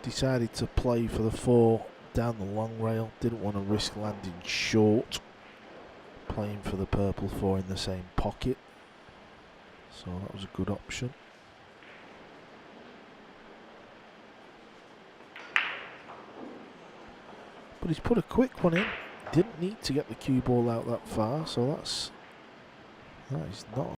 decided to play for the 4 down the long rail. Didn't want to risk landing short. Playing for the purple 4 in the same pocket. So that was a good option. But he's put a quick one in. Didn't need to get the cue ball out that far, so that is not.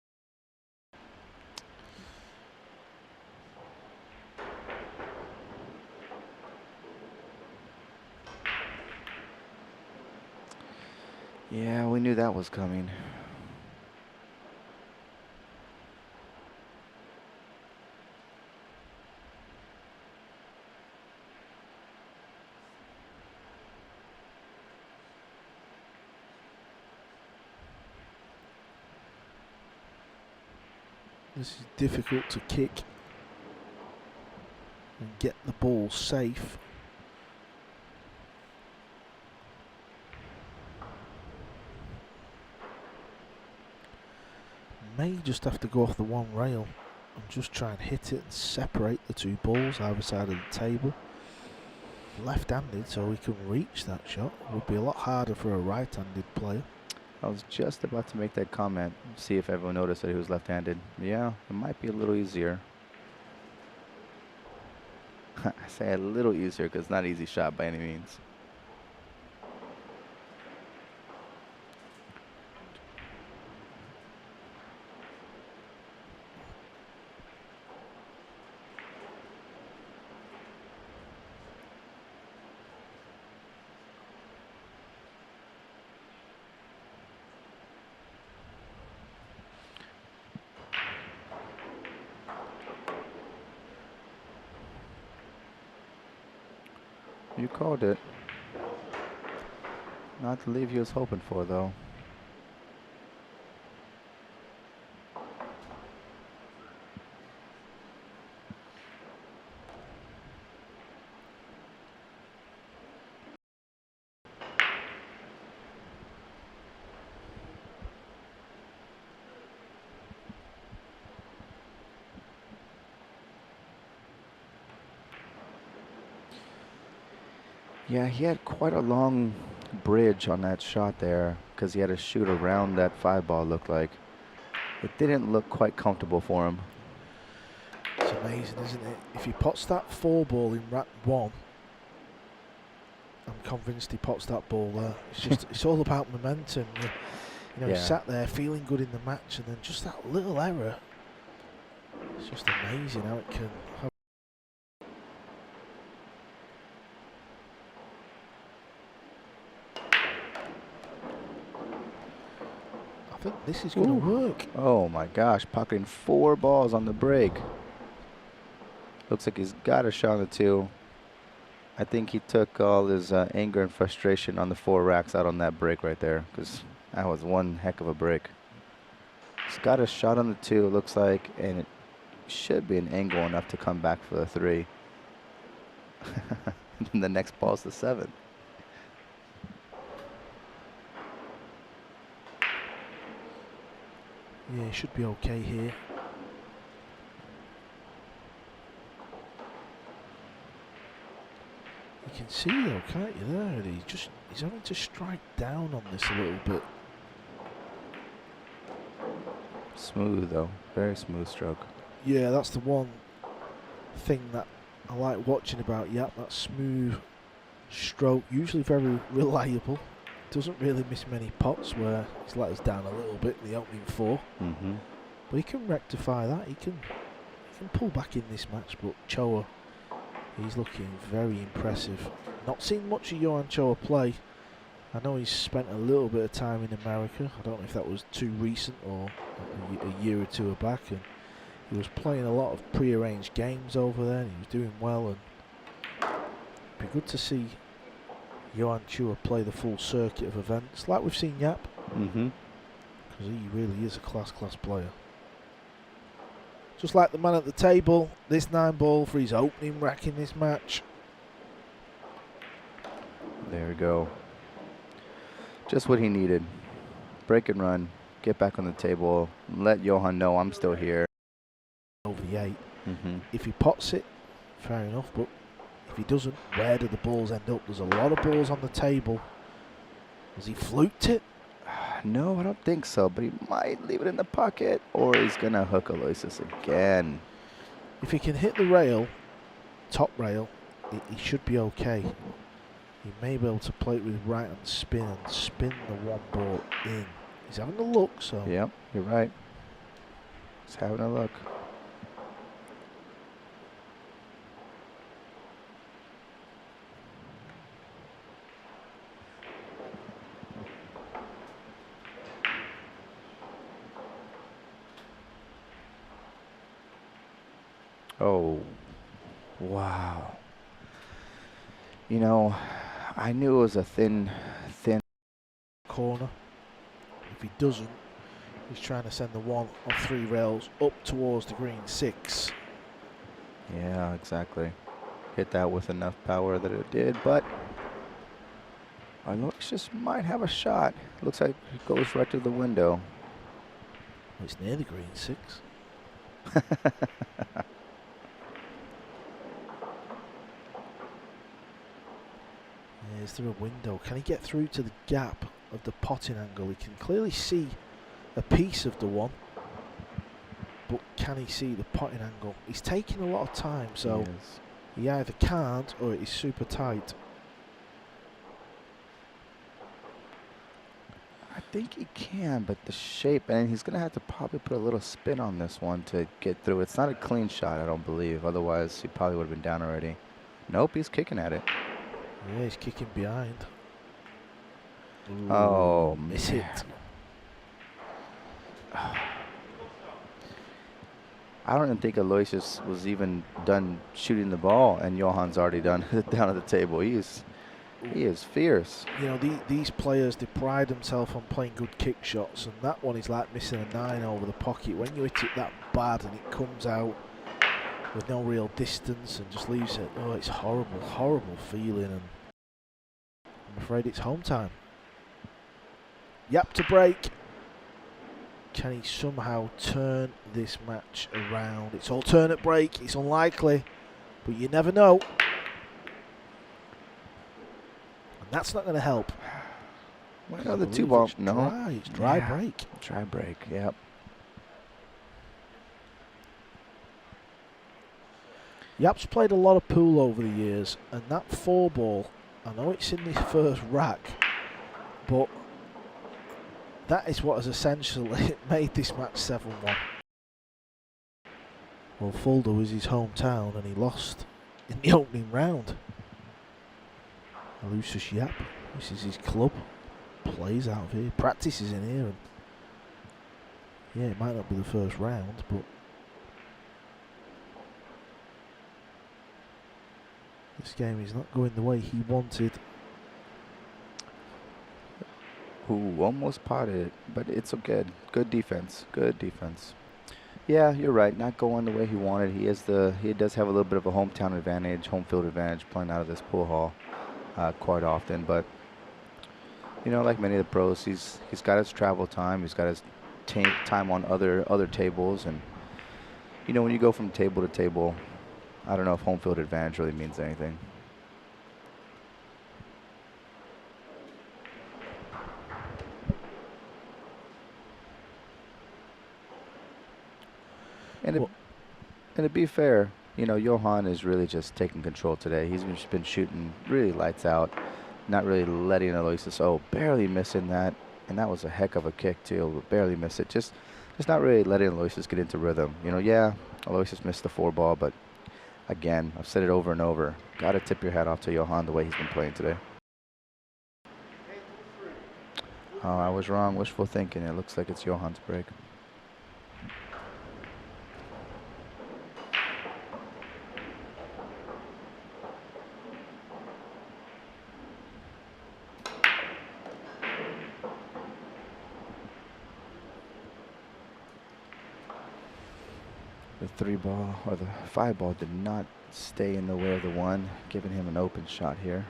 Yeah, we knew that was coming. This is difficult to kick and get the ball safe. May just have to go off the one rail and just try and hit it and separate the 2 balls either side of the table. Left-handed, so he can reach that shot. It would be a lot harder for a right-handed player. I was just about to make that comment, see if everyone noticed that he was left-handed. Yeah, it might be a little easier. I say a little easier because it's not an easy shot by any means. You called it. Not the leave he was hoping for, though. Yeah, he had quite a long bridge on that shot there because he had to shoot around that 5 ball, looked like. It didn't look quite comfortable for him. It's amazing, isn't it? If he pots that 4 ball in rack 1, I'm convinced he pots that ball there. It's just, it's all about momentum. You know, Yeah. He sat there feeling good in the match, and then just that little error. It's just amazing how it can have. I think this is going to work. Oh my gosh, pocketing 4 balls on the break. Looks like he's got a shot on the 2. I think he took all his anger and frustration on the 4 racks out on that break right there, because that was one heck of a break. He's got a shot on the 2, it looks like, and it should be an angle enough to come back for the 3. And then the next ball's the 7. Yeah, should be okay here. You can see though, can't you, there? He's having to strike down on this a little bit. Smooth though, very smooth stroke. Yeah, that's the one thing that I like watching about Yapp, that smooth stroke, usually very reliable. Doesn't really miss many pots where he's let us down a little bit in the opening 4. But he can rectify that. He can pull back in this match. But Chua, he's looking very impressive. Not seen much of Johann Chua play. I know he's spent a little bit of time in America. I don't know if that was too recent or a year or 2 back. And he was playing a lot of pre-arranged games over there, and he was doing well. And it'd be good to see Johann Chua play the full circuit of events, like we've seen Yapp. Because he really is a class player. Just like the man at the table, this 9 ball for his opening rack in this match. There we go. Just what he needed. Break and run, get back on the table, let Johann know I'm still here. Over the 8. If he pots it, fair enough, but If he doesn't, where do the balls end up? There's a lot of balls on the table. Has he fluked it? No, I don't think so, but he might leave it in the pocket, or he's going to hook Aloysius again. If he can hit the rail, top rail, he should be okay. He may be able to play it with right hand spin and spin the one ball in. He's having a look, so. Yep, you're right. He's having a look. Oh, wow. You know, I knew it was a thin corner. If he doesn't, he's trying to send the one of 3 rails up towards the green 6. Yeah, exactly. Hit that with enough power that it did, but Aloysius might have a shot. Looks like it goes right to the window. It's near the green 6. Is there a window? Can he get through to the gap of the potting angle? He can clearly see a piece of the one, but can he see the potting angle? He's taking a lot of time, so he either can't or it is super tight. I think he can, but the shape, and he's going to have to probably put a little spin on this one to get through. It's not a clean shot, I don't believe. Otherwise, he probably would have been down already. Nope, he's kicking at it. Yeah, he's kicking behind. Ooh, oh, miss man. it. I don't even think Aloysius was even done shooting the ball, and Johann's already done down at the table. He is fierce. You know, these players, they pride themselves on playing good kick shots, and that one is like missing a 9 over the pocket. When you hit it that bad and it comes out with no real distance and just leaves it, oh, it's horrible, horrible feeling, and I'm afraid it's home time. Yapp to break. Can he somehow turn this match around? It's alternate break. It's unlikely, but you never know. And that's not going to help. Well, the 2 ball, no. Dry. It's dry break. Dry break, yep. Yapp's played a lot of pool over the years, and that 4 ball, I know it's in the first rack, but that is what has essentially made this match 7-1. Well, Fulda was his hometown and he lost in the opening round. Aloysius Yapp, this is his club, plays out of here, practices in here, and yeah, it might not be the first round, but this game is not going the way he wanted. Ooh, almost potted it, but it's okay. Good defense. Good defense. Yeah, you're right. Not going the way he wanted. He does have a little bit of a hometown advantage, home field advantage, playing out of this pool hall quite often. But you know, like many of the pros, he's got his travel time. He's got his time on other tables, and you know, when you go from table to table, I don't know if home field advantage really means anything. And to be fair, you know, Johann is really just taking control today. He's just been shooting really lights out, not really letting Aloysius, barely missing that. And that was a heck of a kick too, but barely missed it. Just not really letting Aloysius get into rhythm. You know, yeah, Aloysius missed the 4 ball, but again, I've said it over and over. Got to tip your hat off to Johann the way he's been playing today. Oh, I was wrong. Wishful thinking. It looks like it's Johann's break. The 3 ball, or the 5 ball, did not stay in the way of the 1, giving him an open shot here.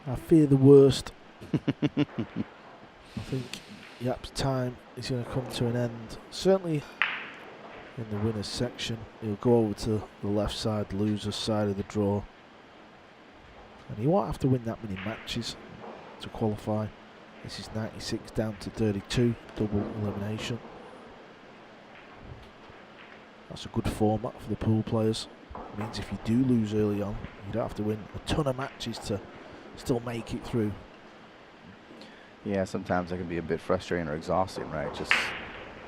I fear the worst. I think Yapp's time is going to come to an end. Certainly in the winners section, he'll go over to the left side, losers side of the draw. And he won't have to win that many matches to qualify. This is 96 down to 32, double elimination. That's a good format for the pool players. It means if you do lose early on, you don't have to win a ton of matches to still make it through. Yeah, sometimes that can be a bit frustrating or exhausting, right? Just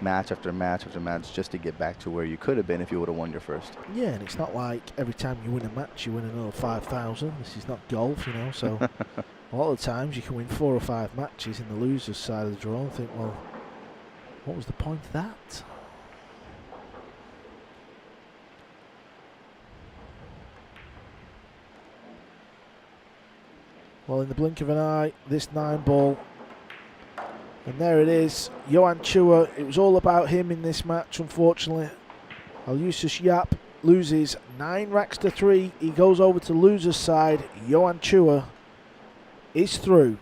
match after match after match just to get back to where you could have been if you would have won your first. Yeah, and it's not like every time you win a match you win another 5,000. This is not golf, you know, so a lot of the times you can win 4 or 5 matches in the losers side of the draw and think, well, what was the point of that? Well, in the blink of an eye, this 9 ball, and there it is, Johann Chua. It was all about him in this match, unfortunately. Aloysius Yapp loses 9 racks to 3. He goes over to loser's side. Johann Chua is through.